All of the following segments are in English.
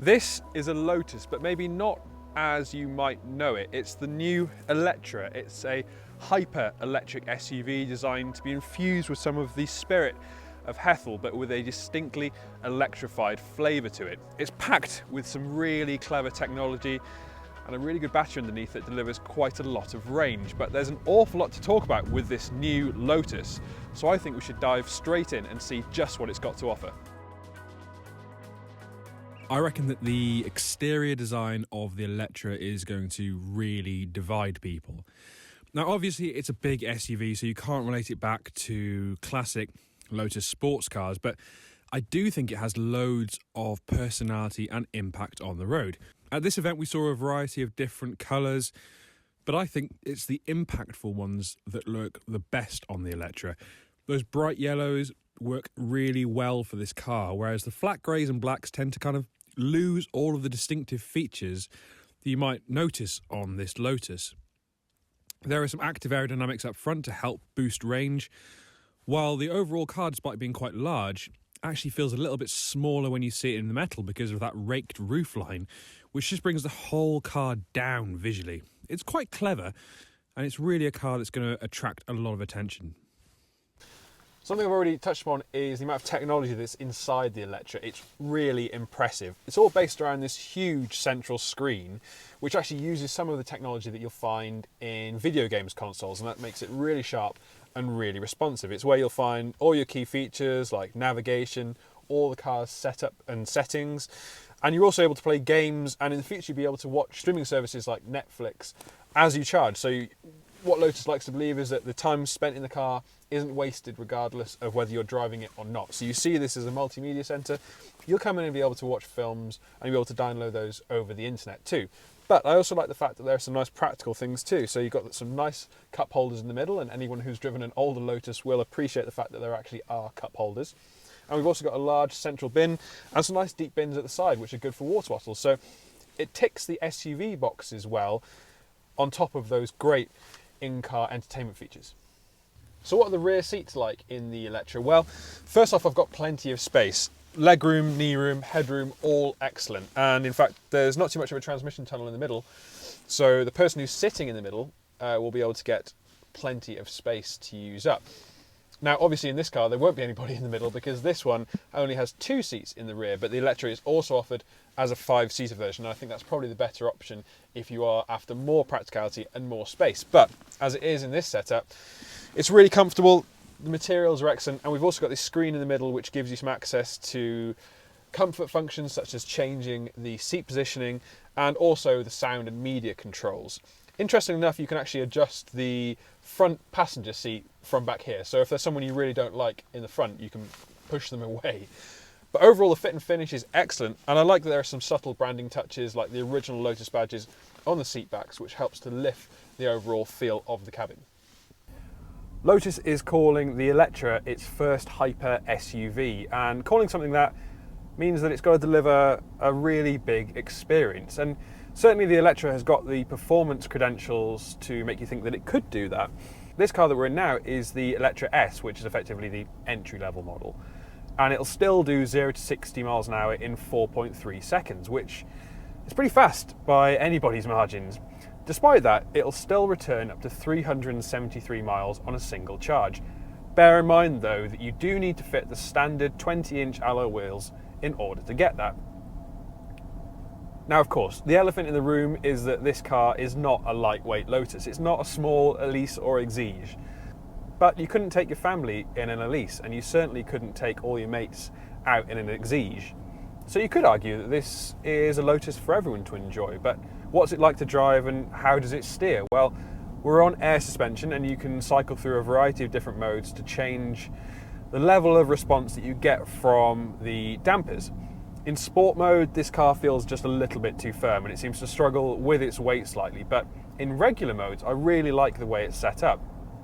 This is a Lotus, but maybe not as you might know it. It's the new Eletre. It's a hyper-electric SUV designed to be infused with some of the spirit of Hethel, but with a distinctly electrified flavour to it. It's packed with some really clever technology and a really good battery underneath that delivers quite a lot of range. But there's an awful lot to talk about with this new Lotus, so I think we should dive straight in and see just what it's got to offer. I reckon that the exterior design of the Eletre is going to really divide people. Now, obviously, it's a big SUV, so you can't relate it back to classic Lotus sports cars, but I do think it has loads of personality and impact on the road. At this event, we saw a variety of different colours, but I think it's the impactful ones that look the best on the Eletre. Those bright yellows work really well for this car, whereas the flat greys and blacks tend to kind of lose all of the distinctive features that you might notice on this Lotus. There are some active aerodynamics up front to help boost range, while the overall car, despite being quite large, actually feels a little bit smaller when you see it in the metal because of that raked roofline, which just brings the whole car down visually. It's quite clever, and it's really a car that's going to attract a lot of attention. Something I've already touched upon is the amount of technology that's inside the Eletre. It's really impressive. It's all based around this huge central screen, which actually uses some of the technology that you'll find in video games consoles, and that makes it really sharp and really responsive. It's where you'll find all your key features like navigation, all the car's setup and settings, and you're also able to play games, and in the future you'll be able to watch streaming services like Netflix as you charge. So what Lotus likes to believe is that the time spent in the car isn't wasted regardless of whether you're driving it or not. So you see this as a multimedia centre. You'll come in and be able to watch films and you'll be able to download those over the internet too. But I also like the fact that there are some nice practical things too. So you've got some nice cup holders in the middle, and anyone who's driven an older Lotus will appreciate the fact that there actually are cup holders. And we've also got a large central bin and some nice deep bins at the side, which are good for water bottles. So it ticks the SUV boxes well on top of those great in-car entertainment features. So what are the rear seats like in the Eletre? Well, first off, I've got plenty of space. Legroom, knee room, headroom, all excellent. And in fact, there's not too much of a transmission tunnel in the middle, so the person who's sitting in the middle will be able to get plenty of space to use up. Now, obviously in this car, there won't be anybody in the middle because this one only has 2 seats in the rear, but the Eletre is also offered as a 5-seater version. And I think that's probably the better option if you are after more practicality and more space. But as it is in this setup, it's really comfortable, the materials are excellent, and we've also got this screen in the middle which gives you some access to comfort functions such as changing the seat positioning and also the sound and media controls. Interestingly enough, you can actually adjust the front passenger seat from back here. So if there's someone you really don't like in the front, you can push them away. But overall, the fit and finish is excellent, and I like that there are some subtle branding touches like the original Lotus badges on the seat backs, which helps to lift the overall feel of the cabin. Lotus is calling the Eletre its first hyper SUV, and calling something that means that it's got to deliver a really big experience. And certainly the Eletre has got the performance credentials to make you think that it could do that. This car that we're in now is the Eletre S, which is effectively the entry-level model. And it'll still do 0 to 60 miles an hour in 4.3 seconds, which is pretty fast by anybody's margins. Despite that, it'll still return up to 373 miles on a single charge. Bear in mind though that you do need to fit the standard 20-inch alloy wheels in order to get that. Now of course, the elephant in the room is that this car is not a lightweight Lotus. It's not a small Elise or Exige. But you couldn't take your family in an Elise, and you certainly couldn't take all your mates out in an Exige. So you could argue that this is a Lotus for everyone to enjoy, but what's it like to drive and how does it steer? Well, we're on air suspension and you can cycle through a variety of different modes to change the level of response that you get from the dampers. In sport mode, this car feels just a little bit too firm and it seems to struggle with its weight slightly, but in regular modes, I really like the way it's set up.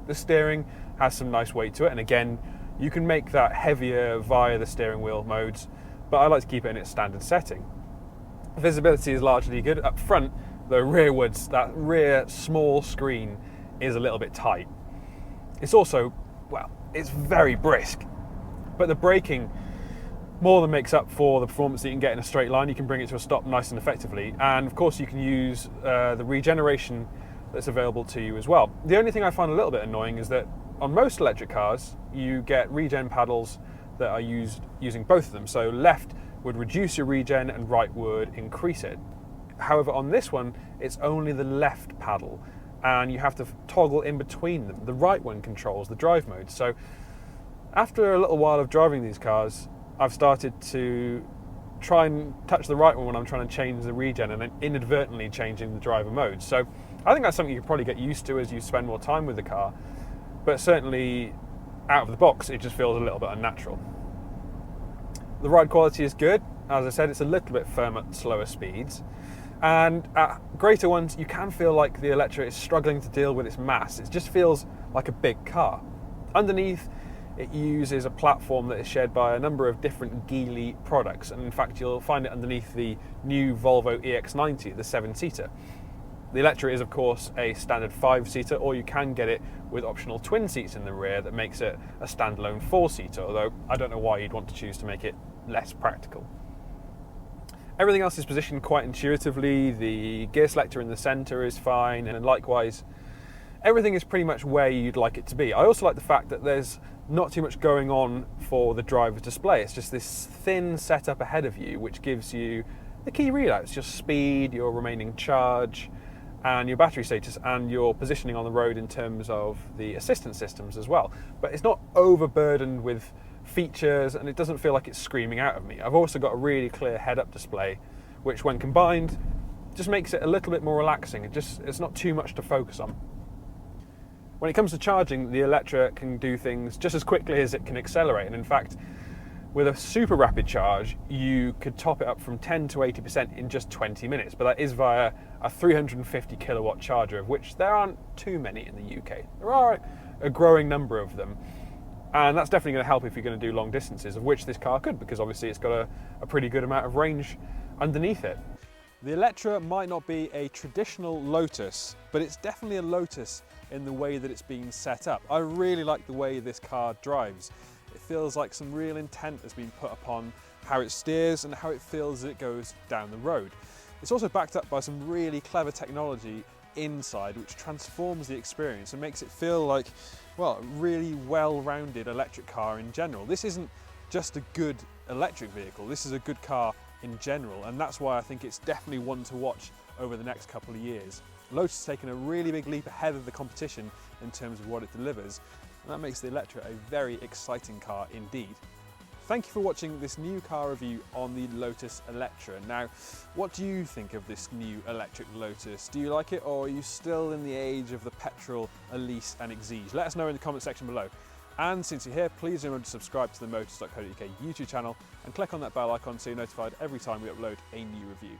The steering has some nice weight to it, and again, you can make that heavier via the steering wheel modes, but I like to keep it in its standard setting. Visibility is largely good. Up front, though, rearwards, that rear small screen is a little bit tight. It's also, well, it's very brisk, but the braking more than makes up for the performance that you can get in a straight line. You can bring it to a stop nice and effectively, and of course you can use the regeneration that's available to you as well. The only thing I find a little bit annoying is that on most electric cars you get regen paddles that are used using both of them. So left would reduce your regen and right would increase it. However, on this one it's only the left paddle, and you have to toggle in between them. The right one controls the drive mode. So after a little while of driving these cars, I've started to try and touch the right one when I'm trying to change the regen, and then inadvertently changing the driver mode. So I think that's something you can probably get used to as you spend more time with the car, but certainly out of the box it just feels a little bit unnatural. The ride quality is good. As I said, it's a little bit firm at slower speeds, and at greater ones you can feel like the Eletre is struggling to deal with its mass. It just feels like a big car. Underneath, it uses a platform that is shared by a number of different Geely products, and in fact you'll find it underneath the new Volvo EX90, the 7-seater. The Eletre is of course a standard 5-seater, or you can get it with optional twin seats in the rear that makes it a standalone 4-seater, although I don't know why you'd want to choose to make it less practical. Everything else is positioned quite intuitively. The gear selector in the centre is fine, and likewise everything is pretty much where you'd like it to be. I also like the fact that there's not too much going on for the driver's display. It's just this thin setup ahead of you which gives you the key readouts: your speed, your remaining charge, and your battery status, and your positioning on the road in terms of the assistance systems as well. But it's not overburdened with features, and it doesn't feel like it's screaming out of me. I've also got a really clear head-up display, which when combined just makes it a little bit more relaxing. It's not too much to focus on. When it comes to charging, the Eletre can do things just as quickly as it can accelerate, and in fact with a super rapid charge you could top it up from 10 to 80% in just 20 minutes, but that is via a 350 kilowatt charger, of which there aren't too many in the UK. There are a growing number of them, and that's definitely going to help if you're going to do long distances, of which this car could, because obviously it's got a pretty good amount of range underneath it. The Eletre might not be a traditional Lotus, but it's definitely a Lotus in the way that it's been set up. I really like the way this car drives. It feels like some real intent has been put upon how it steers and how it feels as it goes down the road. It's also backed up by some really clever technology inside, which transforms the experience and makes it feel like, well, a really well-rounded electric car in general. This isn't just a good electric vehicle, this is a good car in general, and that's why I think it's definitely one to watch over the next couple of years. Lotus has taken a really big leap ahead of the competition in terms of what it delivers, and that makes the Eletre a very exciting car indeed. Thank you for watching this new car review on the Lotus Eletre. Now, what do you think of this new electric Lotus? Do you like it, or are you still in the age of the petrol, Elise and Exige? Let us know in the comment section below. And since you're here, please remember to subscribe to the Motors.co.uk YouTube channel and click on that bell icon so you're notified every time we upload a new review.